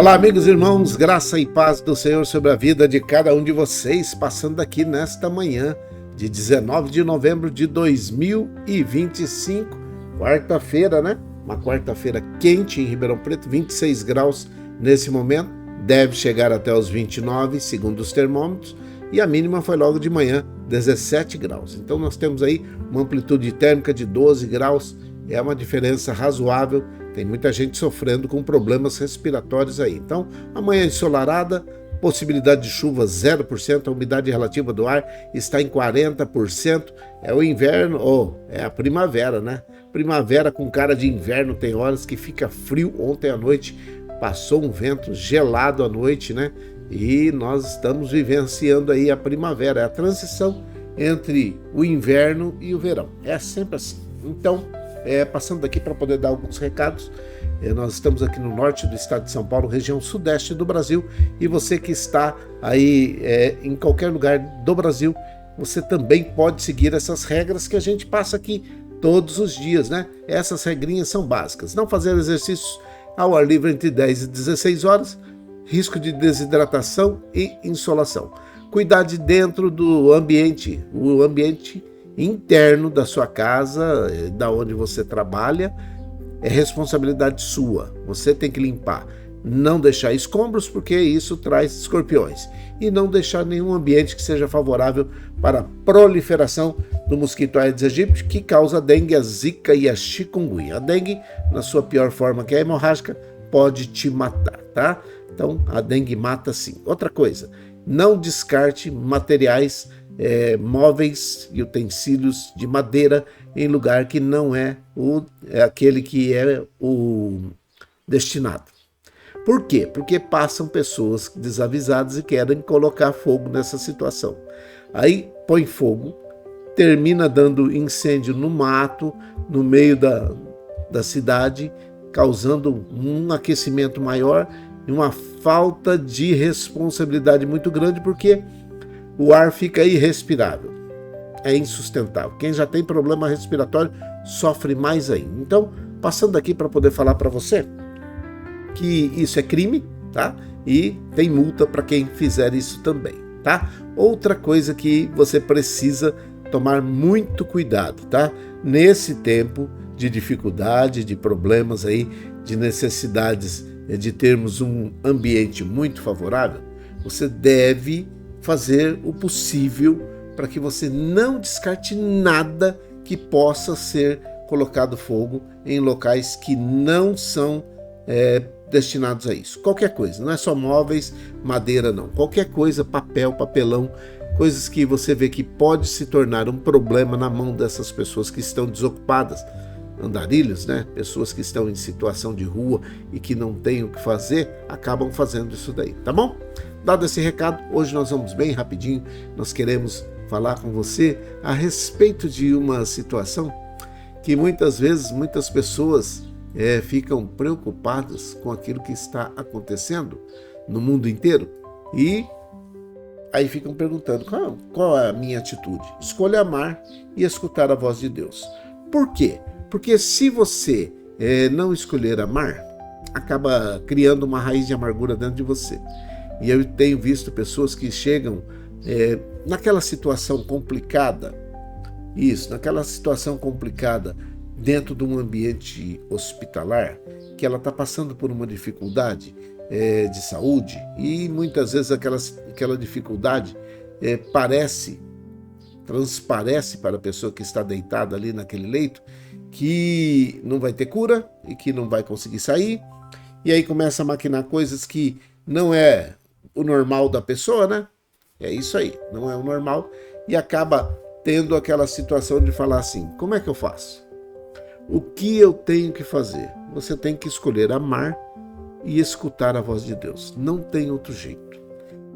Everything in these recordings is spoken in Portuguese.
Olá, amigos e irmãos, graça e paz do Senhor sobre a vida de cada um de vocês, passando aqui nesta manhã de 19 de novembro de 2025, quarta-feira, né? Uma quarta-feira quente em Ribeirão Preto, 26 graus nesse momento, deve chegar até os 29, segundo os termômetros, e a mínima foi logo de manhã, 17 graus. Então nós temos aí uma amplitude térmica de 12 graus, é uma diferença razoável. Tem muita gente sofrendo com problemas respiratórios aí. Então, amanhã ensolarada, possibilidade de chuva 0%, a umidade relativa do ar está em 40%. É o inverno, é a primavera, né? Primavera com cara de inverno, tem horas que fica frio. Ontem à noite passou um vento gelado à noite, né? E nós estamos vivenciando aí a primavera, é a transição entre o inverno e o verão. É sempre assim. Então, passando aqui para poder dar alguns recados, nós estamos aqui no norte do estado de São Paulo, região sudeste do Brasil, e você que está aí em qualquer lugar do Brasil, você também pode seguir essas regras que a gente passa aqui todos os dias, né? Essas regrinhas são básicas. Não fazer exercícios ao ar livre entre 10 e 16 horas, risco de desidratação e insolação. Cuidar de dentro do ambiente, o ambiente interno da sua casa, da onde você trabalha, é responsabilidade sua. Você tem que limpar, não deixar escombros, porque isso traz escorpiões, e não deixar nenhum ambiente que seja favorável para a proliferação do mosquito Aedes aegypti, que causa a dengue, a zika e a chikungunya. A dengue, na sua pior forma, que é a hemorrágica, pode te matar, tá? Então, a dengue mata sim. Outra coisa, não descarte materiais móveis e utensílios de madeira em lugar que não é aquele que é o destinado. Por quê? Porque passam pessoas desavisadas e querem colocar fogo nessa situação. Aí põe fogo, termina dando incêndio no mato, no meio da cidade, causando um aquecimento maior e uma falta de responsabilidade muito grande, porque o ar fica irrespirável, é insustentável. Quem já tem problema respiratório sofre mais ainda. Então, passando aqui para poder falar para você que isso é crime, tá? E tem multa para quem fizer isso também, tá? Outra coisa que você precisa tomar muito cuidado, tá? Nesse tempo de dificuldade, de problemas aí, de necessidades de termos um ambiente muito favorável, você deve fazer o possível para que você não descarte nada que possa ser colocado fogo em locais que não são destinados a isso. Qualquer coisa, não é só móveis, madeira não. Qualquer coisa, papel, papelão, coisas que você vê que pode se tornar um problema na mão dessas pessoas que estão desocupadas, andarilhos, né? Pessoas que estão em situação de rua e que não têm o que fazer, acabam fazendo isso daí, tá bom? Dado esse recado, hoje nós vamos bem rapidinho, nós queremos falar com você a respeito de uma situação que muitas vezes muitas pessoas ficam preocupadas com aquilo que está acontecendo no mundo inteiro e aí ficam perguntando qual é a minha atitude? Escolha amar e escutar a voz de Deus. Por quê? Porque se você não escolher amar, acaba criando uma raiz de amargura dentro de você. E eu tenho visto pessoas que chegam naquela situação complicada, naquela situação complicada dentro de um ambiente hospitalar, que ela está passando por uma dificuldade de saúde, e muitas vezes aquela dificuldade transparece para a pessoa que está deitada ali naquele leito, que não vai ter cura e que não vai conseguir sair, e aí começa a maquinar coisas que não é o normal da pessoa, né? É isso aí, não é o normal, e acaba tendo aquela situação de falar assim: como é que eu faço? O que eu tenho que fazer? Você tem que escolher amar e escutar a voz de Deus. Não tem outro jeito.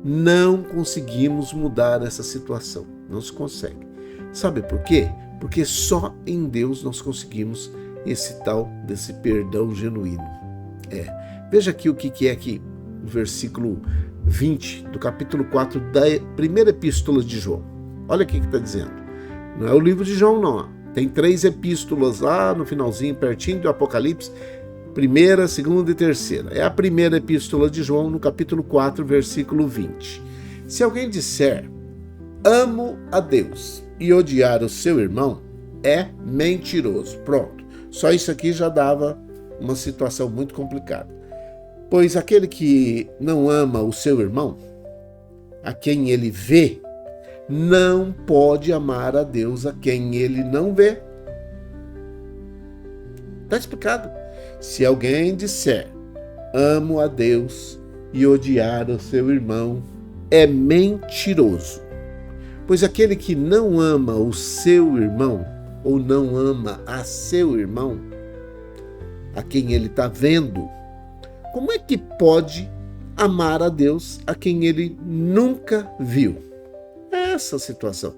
Não conseguimos mudar essa situação, não se consegue. Sabe por quê? Porque só em Deus nós conseguimos desse perdão genuíno. Veja aqui o que é que o versículo 20 do capítulo 4 da primeira epístola de João. Olha o que está dizendo. Não é o livro de João, não. Tem 3 epístolas lá no finalzinho, pertinho do Apocalipse. Primeira, segunda e terceira. É a primeira epístola de João, no capítulo 4, versículo 20. Se alguém disser, amo a Deus, e odiar o seu irmão, é mentiroso. Pronto. Só isso aqui já dava uma situação muito complicada. Pois aquele que não ama o seu irmão, a quem ele vê, não pode amar a Deus a quem ele não vê. Está explicado. Se alguém disser, amo a Deus e odiar o seu irmão, é mentiroso. Pois aquele que não ama o seu irmão, ou não ama a seu irmão, a quem ele está vendo, como é que pode amar a Deus a quem ele nunca viu? É essa a situação.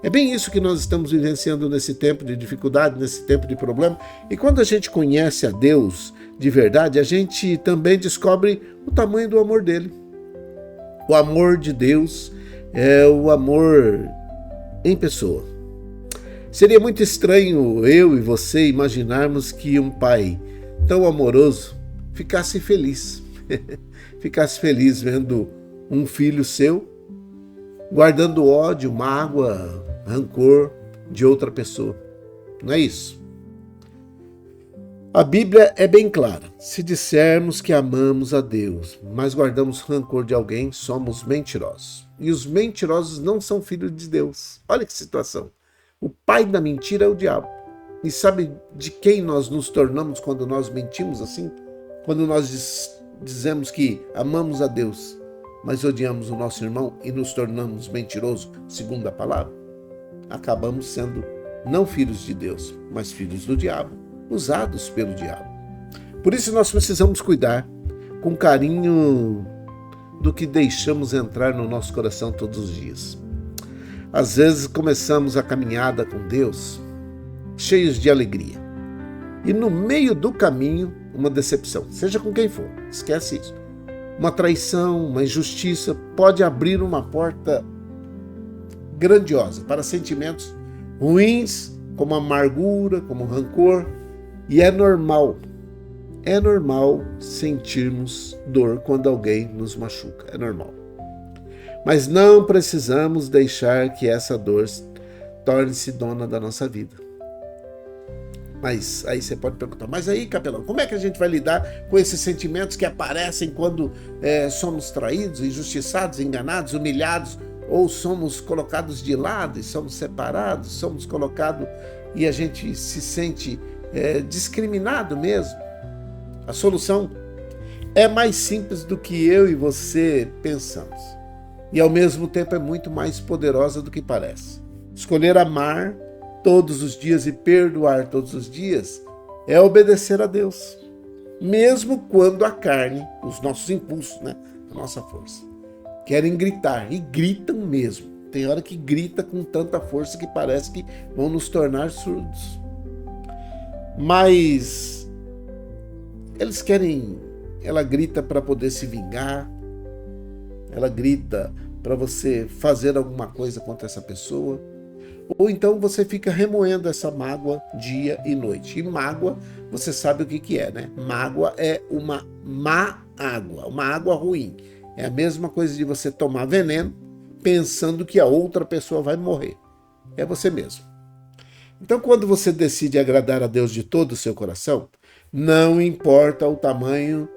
É bem isso que nós estamos vivenciando nesse tempo de dificuldade, nesse tempo de problema. E quando a gente conhece a Deus de verdade, a gente também descobre o tamanho do amor dele. O amor de Deus é o amor em pessoa. Seria muito estranho eu e você imaginarmos que um pai tão amoroso ficasse feliz. Ficasse feliz vendo um filho seu guardando ódio, mágoa, rancor de outra pessoa. Não é isso? A Bíblia é bem clara. Se dissermos que amamos a Deus, mas guardamos rancor de alguém, somos mentirosos. E os mentirosos não são filhos de Deus. Olha que situação. O pai da mentira é o diabo. E sabe de quem nós nos tornamos quando nós mentimos assim? Quando nós dizemos que amamos a Deus, mas odiamos o nosso irmão e nos tornamos mentirosos, segundo a palavra, acabamos sendo não filhos de Deus, mas filhos do diabo, usados pelo diabo. Por isso nós precisamos cuidar com carinho do que deixamos entrar no nosso coração todos os dias. Às vezes começamos a caminhada com Deus cheios de alegria. E no meio do caminho, uma decepção, seja com quem for, esquece isso. Uma traição, uma injustiça pode abrir uma porta grandiosa para sentimentos ruins, como amargura, como rancor. E é normal sentirmos dor quando alguém nos machuca, é normal. Mas não precisamos deixar que essa dor torne-se dona da nossa vida. Mas aí você pode perguntar, mas aí, capelão, como é que a gente vai lidar com esses sentimentos que aparecem quando somos traídos, injustiçados, enganados, humilhados, ou somos colocados de lado e somos separados, somos colocados e a gente se sente discriminado mesmo? A solução é mais simples do que eu e você pensamos. E ao mesmo tempo é muito mais poderosa do que parece. Escolher amar todos os dias e perdoar todos os dias é obedecer a Deus, mesmo quando a carne, os nossos impulsos, a nossa força, querem gritar, e gritam mesmo. Tem hora que grita com tanta força que parece que vão nos tornar surdos. Mas ela grita para poder se vingar, ela grita para você fazer alguma coisa contra essa pessoa. Ou então você fica remoendo essa mágoa dia e noite. E mágoa, você sabe o que é, né? Mágoa é uma má água, uma água ruim. É a mesma coisa de você tomar veneno pensando que a outra pessoa vai morrer. É você mesmo. Então, quando você decide agradar a Deus de todo o seu coração, não importa o tamanho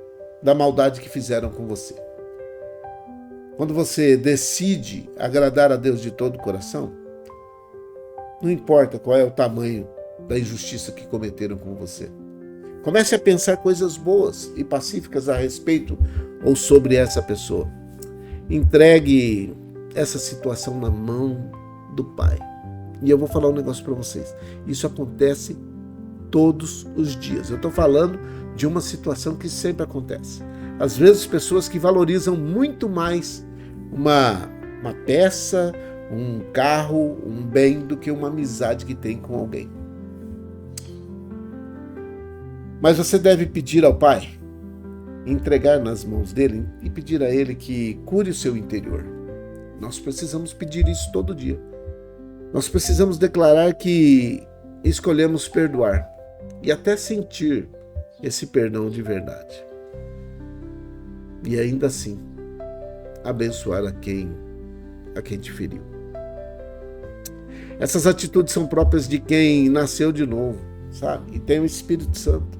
da maldade que fizeram com você. Quando você decide agradar a Deus de todo o coração, não importa qual é o tamanho da injustiça que cometeram com você. Comece a pensar coisas boas e pacíficas a respeito ou sobre essa pessoa. Entregue essa situação na mão do Pai. E eu vou falar um negócio para vocês. Isso acontece todos os dias. Eu estou falando de uma situação que sempre acontece. Às vezes, pessoas que valorizam muito mais uma peça, um carro, um bem, do que uma amizade que tem com alguém. Mas você deve pedir ao Pai, entregar nas mãos dele e pedir a ele que cure o seu interior. Nós precisamos pedir isso todo dia. Nós precisamos declarar que escolhemos perdoar e até sentir esse perdão de verdade. E ainda assim, abençoar a quem te feriu. Essas atitudes são próprias de quem nasceu de novo, sabe? E tem o Espírito Santo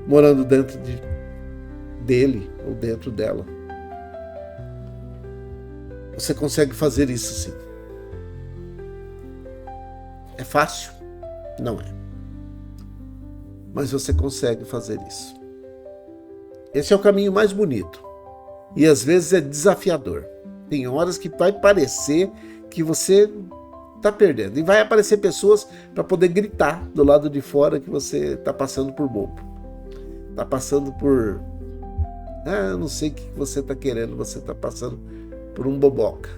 morando dentro dele ou dentro dela. Você consegue fazer isso sim. É fácil? Não é. Mas você consegue fazer isso. Esse é o caminho mais bonito. E às vezes é desafiador. Tem horas que vai parecer que você está perdendo. E vai aparecer pessoas para poder gritar do lado de fora que você está passando por bobo. Está passando por... eu não sei o que você está querendo. Você está passando por um boboca.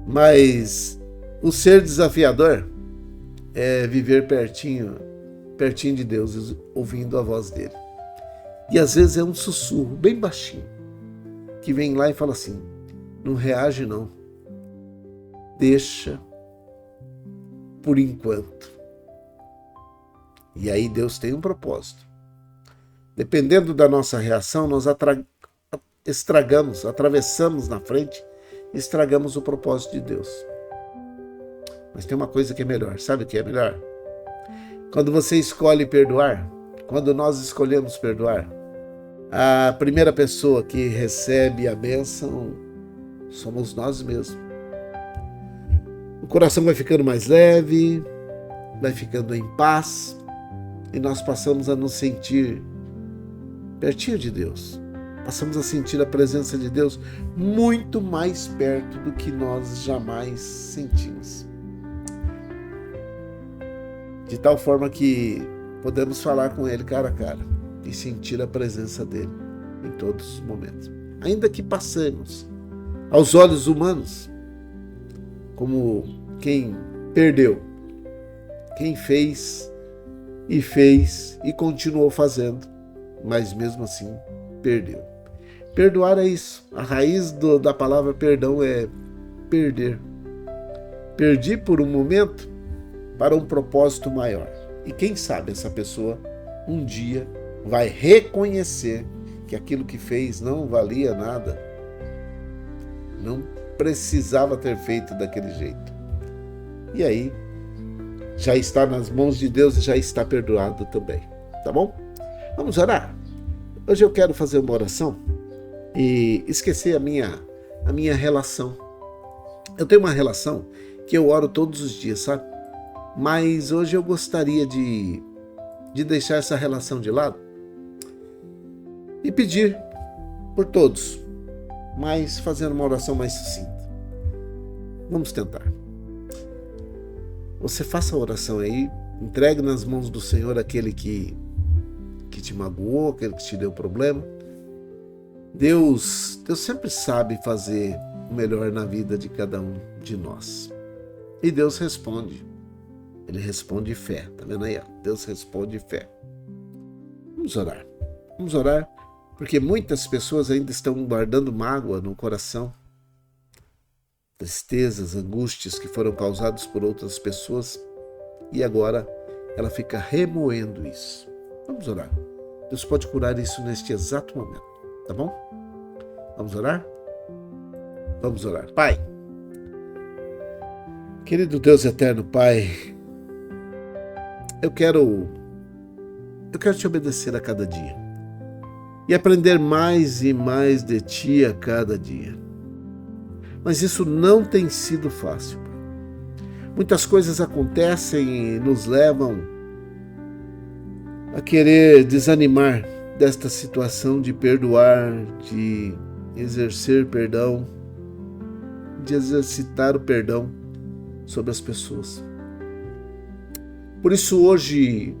Mas o ser desafiador é viver pertinho de Deus, ouvindo a voz dele. E às vezes é um sussurro bem baixinho, que vem lá e fala assim, não reage não, deixa por enquanto. E aí Deus tem um propósito. Dependendo da nossa reação, nós atravessamos na frente e estragamos o propósito de Deus. Mas tem uma coisa que é melhor, sabe o que é melhor? Quando você escolhe perdoar, quando nós escolhemos perdoar, a primeira pessoa que recebe a bênção somos nós mesmos. O coração vai ficando mais leve, vai ficando em paz, e nós passamos a nos sentir pertinho de Deus. Passamos a sentir a presença de Deus muito mais perto do que nós jamais sentimos. De tal forma que podemos falar com Ele cara a cara e sentir a presença dEle em todos os momentos. Ainda que passemos aos olhos humanos como quem perdeu, quem fez e continuou fazendo, mas mesmo assim perdeu. Perdoar é isso. A raiz da palavra perdão é perder. Perdi por um momento para um propósito maior. E quem sabe essa pessoa um dia vai reconhecer que aquilo que fez não valia nada, não precisava ter feito daquele jeito. E aí, já está nas mãos de Deus e já está perdoado também. Tá bom? Vamos orar? Hoje eu quero fazer uma oração e esquecer a minha relação. Eu tenho uma relação que eu oro todos os dias, sabe? Mas hoje eu gostaria de deixar essa relação de lado e pedir por todos, mas fazendo uma oração mais sucinta. Vamos tentar. Você faça a oração aí, entregue nas mãos do Senhor aquele que te magoou, aquele que te deu problema. Deus sempre sabe fazer o melhor na vida de cada um de nós. E Deus responde. Ele responde fé, tá vendo aí? Deus responde fé. Vamos orar, porque muitas pessoas ainda estão guardando mágoa no coração, tristezas, angústias que foram causadas por outras pessoas, e agora ela fica remoendo isso. Vamos orar. Deus pode curar isso neste exato momento, tá bom? Vamos orar? Vamos orar. Pai, querido Deus eterno, Pai, eu quero te obedecer a cada dia e aprender mais e mais de Ti a cada dia. Mas isso não tem sido fácil. Muitas coisas acontecem e nos levam a querer desanimar desta situação de perdoar, de exercer perdão, de exercitar o perdão sobre as pessoas. Por isso hoje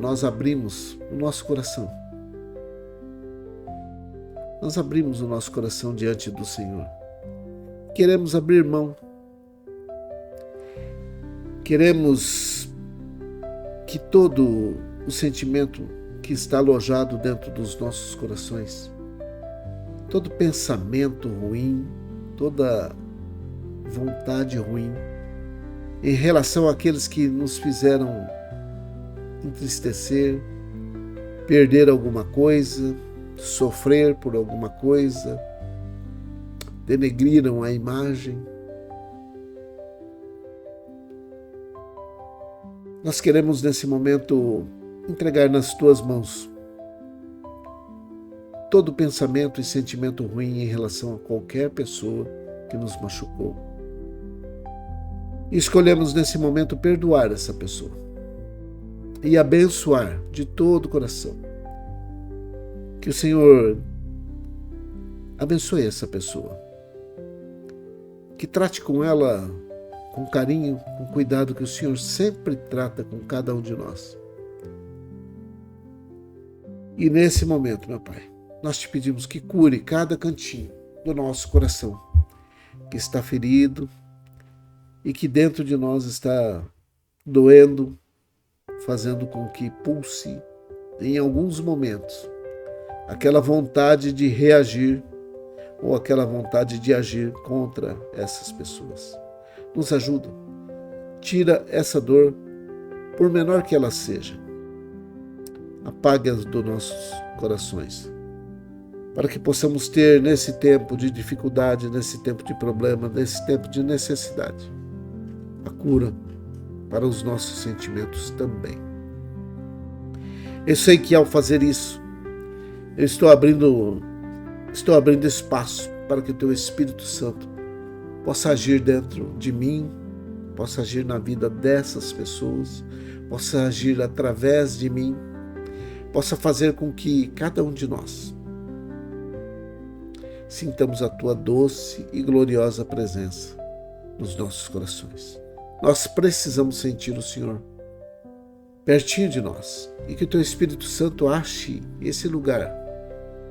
nós abrimos o nosso coração. Nós abrimos o nosso coração diante do Senhor. Queremos abrir mão. Queremos que todo o sentimento que está alojado dentro dos nossos corações, todo pensamento ruim, toda vontade ruim, em relação àqueles que nos fizeram entristecer, perder alguma coisa, sofrer por alguma coisa, denegriram a imagem. Nós queremos nesse momento entregar nas tuas mãos todo pensamento e sentimento ruim em relação a qualquer pessoa que nos machucou. E escolhemos nesse momento perdoar essa pessoa e abençoar de todo o coração. Que o Senhor abençoe essa pessoa. Que trate com ela com carinho, com cuidado que o Senhor sempre trata com cada um de nós. E nesse momento, meu Pai, nós te pedimos que cure cada cantinho do nosso coração, que está ferido e que dentro de nós está doendo, fazendo com que pulse em alguns momentos aquela vontade de reagir ou aquela vontade de agir contra essas pessoas. Nos ajuda, tira essa dor, por menor que ela seja, apague-as dos nossos corações, para que possamos ter nesse tempo de dificuldade, nesse tempo de problema, nesse tempo de necessidade, a cura para os nossos sentimentos também. Eu sei que ao fazer isso, eu estou abrindo espaço para que o Teu Espírito Santo possa agir dentro de mim, possa agir na vida dessas pessoas, possa agir através de mim, possa fazer com que cada um de nós sintamos a Tua doce e gloriosa presença nos nossos corações. Nós precisamos sentir o Senhor pertinho de nós e que o Teu Espírito Santo ache esse lugar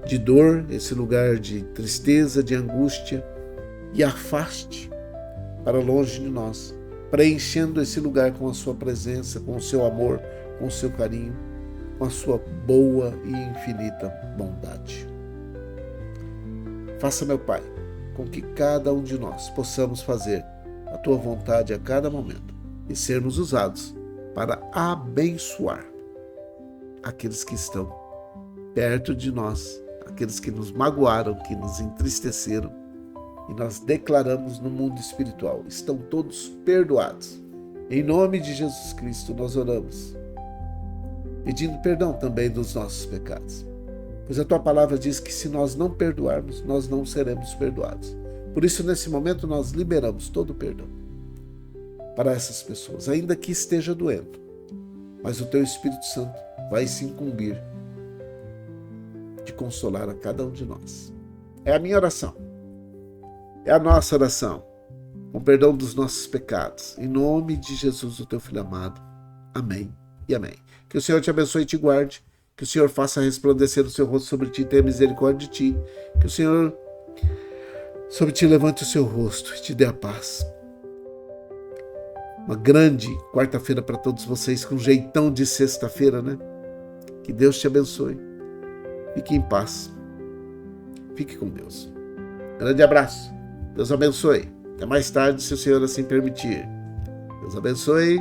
de dor, esse lugar de tristeza, de angústia e afaste para longe de nós, preenchendo esse lugar com a Sua presença, com o Seu amor, com o Seu carinho, com a Sua boa e infinita bondade. Faça, meu Pai, com que cada um de nós possamos fazer a Tua vontade a cada momento e sermos usados para abençoar aqueles que estão perto de nós, aqueles que nos magoaram, que nos entristeceram, e nós declaramos no mundo espiritual, estão todos perdoados. Em nome de Jesus Cristo nós oramos, pedindo perdão também dos nossos pecados, pois a Tua palavra diz que se nós não perdoarmos, nós não seremos perdoados. Por isso, nesse momento, nós liberamos todo o perdão para essas pessoas, ainda que esteja doendo, mas o Teu Espírito Santo vai se incumbir de consolar a cada um de nós. É a minha oração, é a nossa oração, com perdão dos nossos pecados, em nome de Jesus, o Teu Filho amado. Amém e amém. Que o Senhor te abençoe e te guarde, que o Senhor faça resplandecer o seu rosto sobre ti e tenha misericórdia de ti, que o Senhor sobre ti levante o seu rosto e te dê a paz. Uma grande quarta-feira para todos vocês, com jeitão de sexta-feira, né? Que Deus te abençoe. Fique em paz. Fique com Deus. Grande abraço. Deus abençoe. Até mais tarde, se o Senhor assim permitir. Deus abençoe.